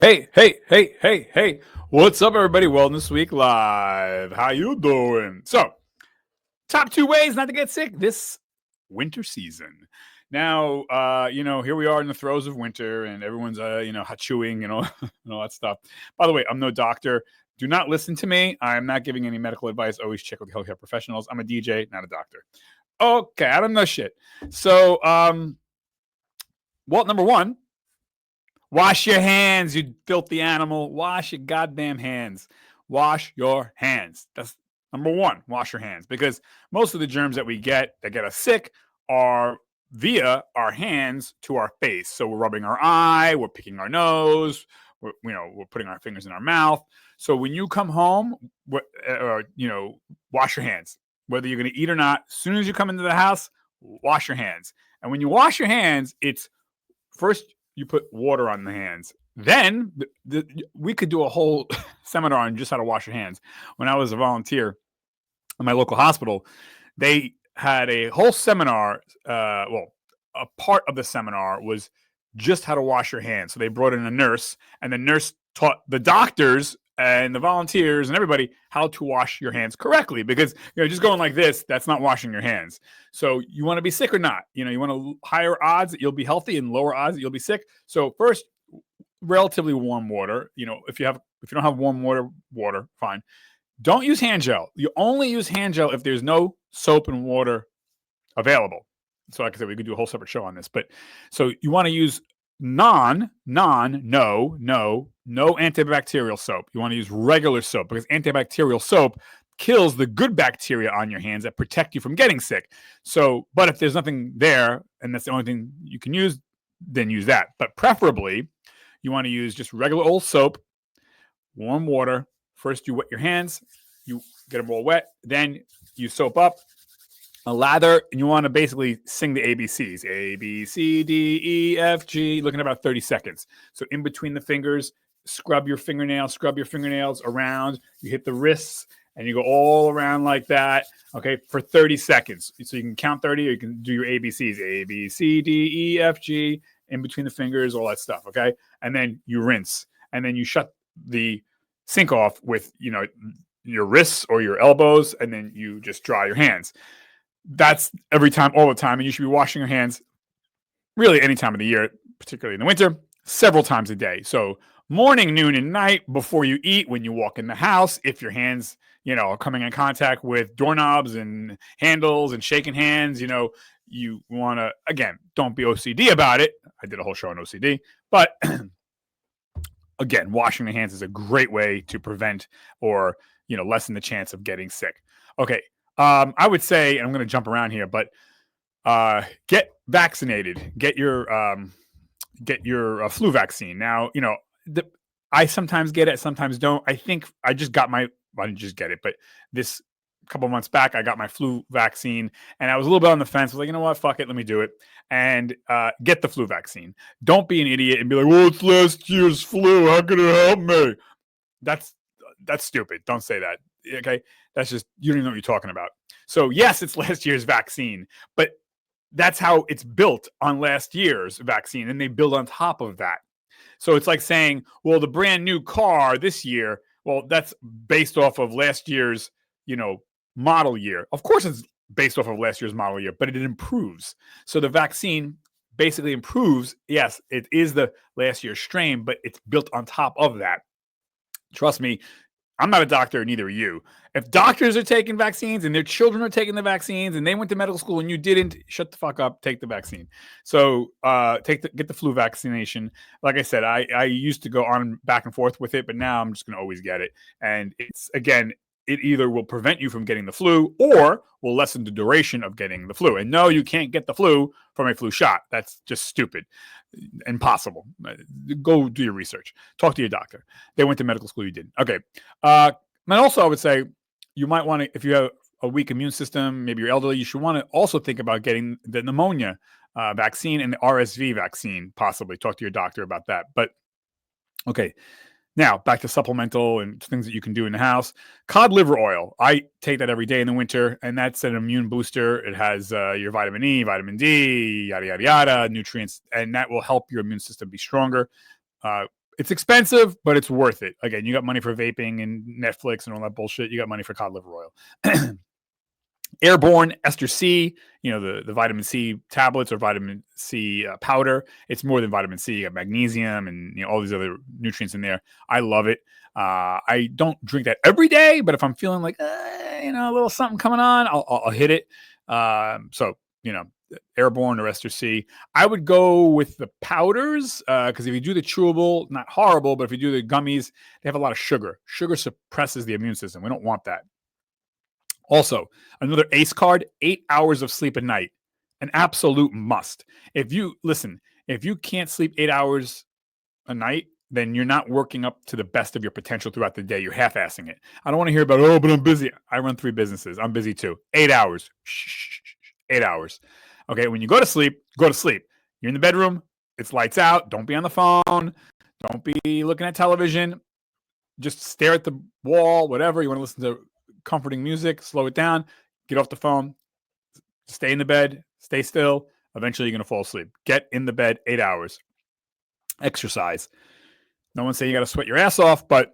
Hey. What's up, everybody? Wellness Week Live. How you doing? So, top 2 ways not to get sick this winter season. Now, here we are in the throes of winter and everyone's, chewing and all, and all that stuff. By the way, I'm no doctor. Do not listen to me. I'm not giving any medical advice. Always check with healthcare professionals. I'm a DJ, not a doctor. Okay, I don't know shit. So, number one, wash your hands, you filthy animal. Wash your goddamn hands. Wash your hands. That's number one. Wash your hands. Because most of the germs that we get that get us sick are via our hands to our face. So we're rubbing our eye, we're picking our nose, we're putting our fingers in our mouth. So when you come home, wash your hands. Whether you're going to eat or not, as soon as you come into the house, wash your hands. And when you wash your hands, it's first you put water on the hands. Then we could do a whole seminar on just how to wash your hands. When I was a volunteer in my local hospital, they had a whole seminar. A part of the seminar was just how to wash your hands. So they brought in a nurse, and the nurse taught the doctors and the volunteers and everybody how to wash your hands correctly, because just going like this, that's not washing your hands. So you want to be sick or not? You want to higher odds that you'll be healthy and lower odds that you'll be sick. So first, relatively warm water. If you don't have warm water, fine. Don't use hand gel. You only use hand gel if there's no soap and water available. So like I said, we could do a whole separate show on this, but so you want to use no antibacterial soap. You want to use regular soap, because antibacterial soap kills the good bacteria on your hands that protect you from getting sick. So, but if there's nothing there and that's the only thing you can use, then use that. But preferably, you want to use just regular old soap, warm water. First, you wet your hands, you get them all wet, then you soap up, a lather, and you want to basically sing the ABCs. A, B, C, D, E, F, G, looking at about 30 seconds. So in between the fingers, scrub your fingernails around. You hit the wrists, and you go all around like that, okay, for 30 seconds. So you can count 30, or you can do your ABCs. A, B, C, D, E, F, G, in between the fingers, all that stuff, okay? And then you rinse. And then you shut the sink off with, your wrists or your elbows, and then you just dry your hands. That's every time, all the time. And you should be washing your hands really any time of the year, particularly in the winter, several times a day. So morning, noon, and night, before you eat, when you walk in the house, if your hands, are coming in contact with doorknobs and handles and shaking hands, you want to, again, don't be OCD about it. I did a whole show on OCD, but again, washing the hands is a great way to prevent or, lessen the chance of getting sick. Okay. I would say, and I'm going to jump around here, but get vaccinated. Get your flu vaccine. Now, I sometimes get it, sometimes don't. I think I didn't just get it, but this couple months back, I got my flu vaccine, and I was a little bit on the fence. I was like, you know what, fuck it, let me do it, and get the flu vaccine. Don't be an idiot and be like, well, it's last year's flu. How can it help me? That's stupid. Don't say that. Okay, that's just, you don't even know what you're talking about. So yes, it's last year's vaccine, but that's how it's built on last year's vaccine, and they build on top of that. So it's like saying, well, the brand new car this year, well, that's based off of last year's, model year. Of course, it's based off of last year's model year, but it improves. So the vaccine basically improves. Yes, it is the last year's strain, but it's built on top of that. Trust me, I'm not a doctor, neither are you. If doctors are taking vaccines and their children are taking the vaccines and they went to medical school and you didn't, shut the fuck up, take the vaccine. So get the flu vaccination. Like I said, I used to go on back and forth with it, but now I'm just going to always get it. And it's, again, it either will prevent you from getting the flu or will lessen the duration of getting the flu. And no, you can't get the flu from a flu shot. That's just stupid. Impossible. Go do your research. Talk to your doctor. They went to medical school, you didn't. Okay. And also I would say you might want to, if you have a weak immune system, maybe you're elderly, you should want to also think about getting the pneumonia vaccine and the RSV vaccine, possibly. Talk to your doctor about that. But okay. Now, back to supplemental and things that you can do in the house. Cod liver oil. I take that every day in the winter, and that's an immune booster. It has your vitamin E, vitamin D, yada, yada, yada, nutrients, and that will help your immune system be stronger. It's expensive, but it's worth it. Again, you got money for vaping and Netflix and all that bullshit. You got money for cod liver oil. Airborne ester C, the vitamin C tablets or vitamin C powder. It's more than vitamin C. You got magnesium and all these other nutrients in there. I love it. I don't drink that every day, but if I'm feeling like a little something coming on, I'll hit it. So Airborne or ester C. I would go with the powders because if you do the chewable, not horrible, but if you do the gummies, they have a lot of sugar. Sugar suppresses the immune system. We don't want that. Also, another ACE card, 8 hours of sleep a night, an absolute must. If you can't sleep 8 hours a night, then you're not working up to the best of your potential throughout the day. You're half-assing it. I don't want to hear about, but I'm busy. I run 3 businesses. I'm busy too. 8 hours. 8 hours. Okay, when you go to sleep, go to sleep. You're in the bedroom. It's lights out. Don't be on the phone. Don't be looking at television. Just stare at the wall, whatever. You want to listen to comforting music, slow it down, get off the phone, stay in the bed, stay still. Eventually you're going to fall asleep. Get in the bed 8 hours. Exercise. No one's saying you got to sweat your ass off, but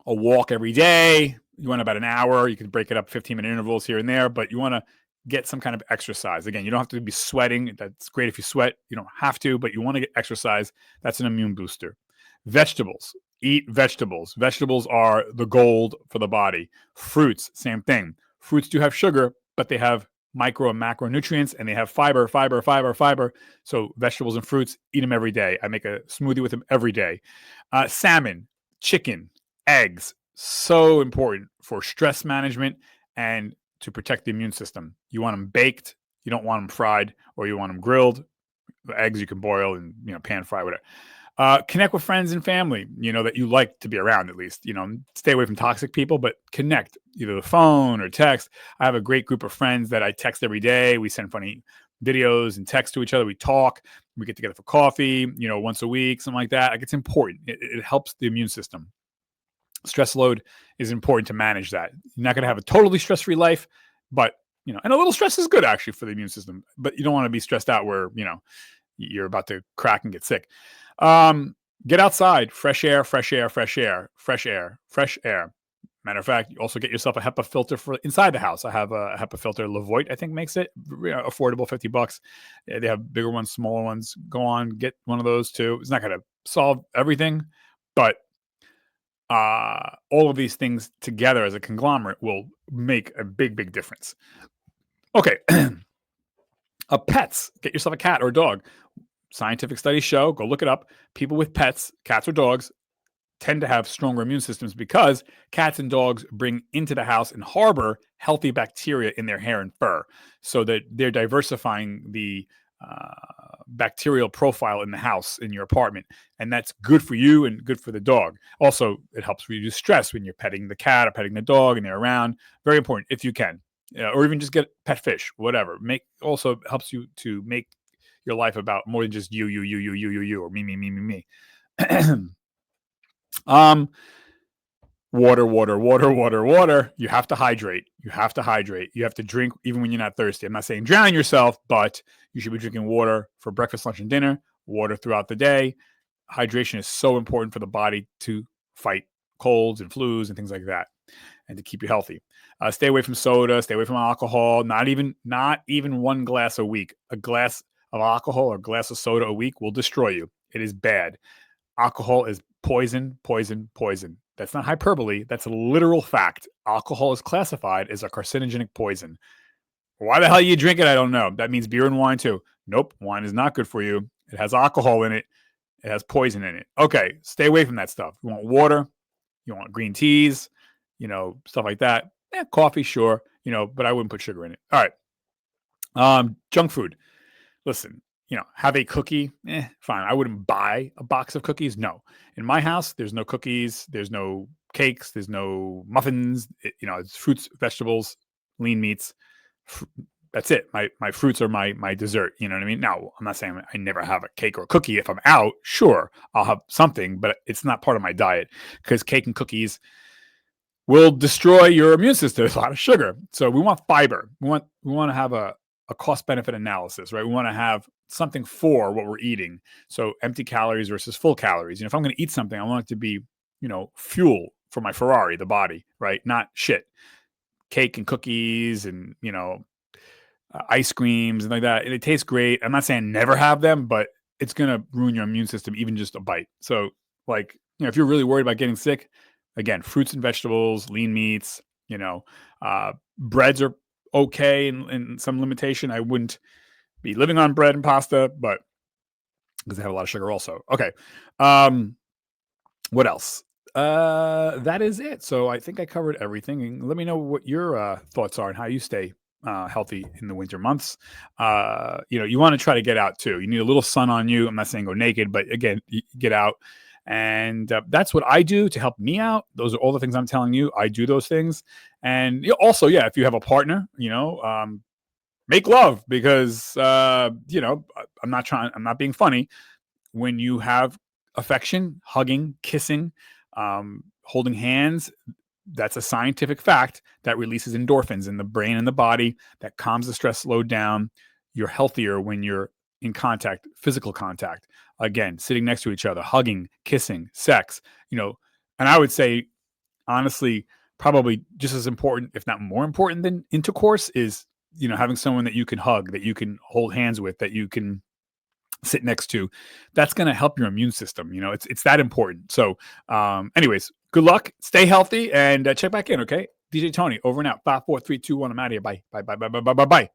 a walk every day. You want about an hour. You can break it up 15-minute intervals here and there, but you want to get some kind of exercise. Again, you don't have to be sweating. That's great if you sweat. You don't have to, but you want to get exercise. That's an immune booster. Vegetables. Eat vegetables. Vegetables are the gold for the body. Fruits, same thing. Fruits do have sugar, but they have micro and macronutrients, and they have fiber. So vegetables and fruits, eat them every day. I make a smoothie with them every day. Salmon, chicken, eggs, so important for stress management and to protect the immune system. You want them baked. You don't want them fried, or you want them grilled. The eggs you can boil and pan fry, whatever. Connect with friends and family, that you like to be around at least. Stay away from toxic people, but connect, either the phone or text. I have a great group of friends that I text every day. We send funny videos and text to each other. We talk. We get together for coffee, once a week, something like that. Like, it's important. It helps the immune system. Stress load is important to manage that. You're not going to have a totally stress-free life, but, and a little stress is good actually for the immune system, but you don't want to be stressed out where, you're about to crack and get sick. Get outside, fresh air. Matter of fact, you also get yourself a HEPA filter for inside the house. I have a HEPA filter. Levoit, I think, makes it affordable, $50. They have bigger ones, smaller ones. Go on, get one of those too. It's not going to solve everything, but all of these things together as a conglomerate will make a big, big difference. Okay. Pets. Get yourself a cat or a dog. Scientific studies show, go look it up, people with pets, cats or dogs, tend to have stronger immune systems because cats and dogs bring into the house and harbor healthy bacteria in their hair and fur, so that they're diversifying the bacterial profile in the house, in your apartment. And that's good for you and good for the dog. Also, it helps reduce stress when you're petting the cat or petting the dog and they're around. Very important if you can. Or even just get pet fish, whatever. Also helps you to make your life about more than just you, or me. Water. You have to hydrate. You have to drink even when you're not thirsty. I'm not saying drown yourself, but you should be drinking water for breakfast, lunch, and dinner, water throughout the day. Hydration is so important for the body to fight colds and flus and things like that, and to keep you healthy. Stay away from soda, stay away from alcohol, not even 1 glass a week. A glass of alcohol or a glass of soda a week will destroy you. It is bad. Alcohol is poison. That's not hyperbole. That's a literal fact. Alcohol is classified as a carcinogenic poison. Why the hell you drink it? I don't know. That means beer and wine too. Nope. Wine is not good for you. It has alcohol in it. It has poison in it. Okay. Stay away from that stuff. You want water. You want green teas, stuff like that. Coffee, sure, but I wouldn't put sugar in it. All right. Junk food. Listen, have a cookie. Fine. I wouldn't buy a box of cookies. No. In my house, there's no cookies. There's no cakes. There's no muffins. It's fruits, vegetables, lean meats. That's it. My fruits are my dessert. You know what I mean? Now, I'm not saying I never have a cake or a cookie. If I'm out, sure, I'll have something, but it's not part of my diet because cake and cookies will destroy your immune system. There's a lot of sugar. So we want fiber. We want to have a cost-benefit analysis, right? We want to have something for what we're eating. So empty calories versus full calories. If I'm going to eat something, I want it to be, fuel for my Ferrari, the body, right? Not shit. Cake and cookies and, ice creams and like that. It tastes great. I'm not saying never have them, but it's going to ruin your immune system, even just a bite. So like, if you're really worried about getting sick, again, fruits and vegetables, lean meats, breads are okay in some limitation. I wouldn't be living on bread and pasta, but because they have a lot of sugar also. Okay. What else? That is it. So I think I covered everything. And let me know what your thoughts are and how you stay healthy in the winter months. You want to try to get out too. You need a little sun on you. I'm not saying go naked, but again, get out. And that's what I do to help me out. Those are all the things I'm telling you. I do those things. And also, if you have a partner, make love because, I'm not being funny. When you have affection, hugging, kissing, holding hands, that's a scientific fact that releases endorphins in the brain and the body that calms the stress load down. You're healthier when you're in contact, physical contact. Again, sitting next to each other, hugging, kissing, sex, and I would say, honestly, probably just as important, if not more important than intercourse is, having someone that you can hug, that you can hold hands with, that you can sit next to. That's going to help your immune system. It's that important. So anyways, good luck, stay healthy, and check back in. Okay. DJ Tony over and out. 5, 4, 3, 2, 1. I'm out of here. Bye. Bye. Bye. Bye. Bye. Bye. Bye.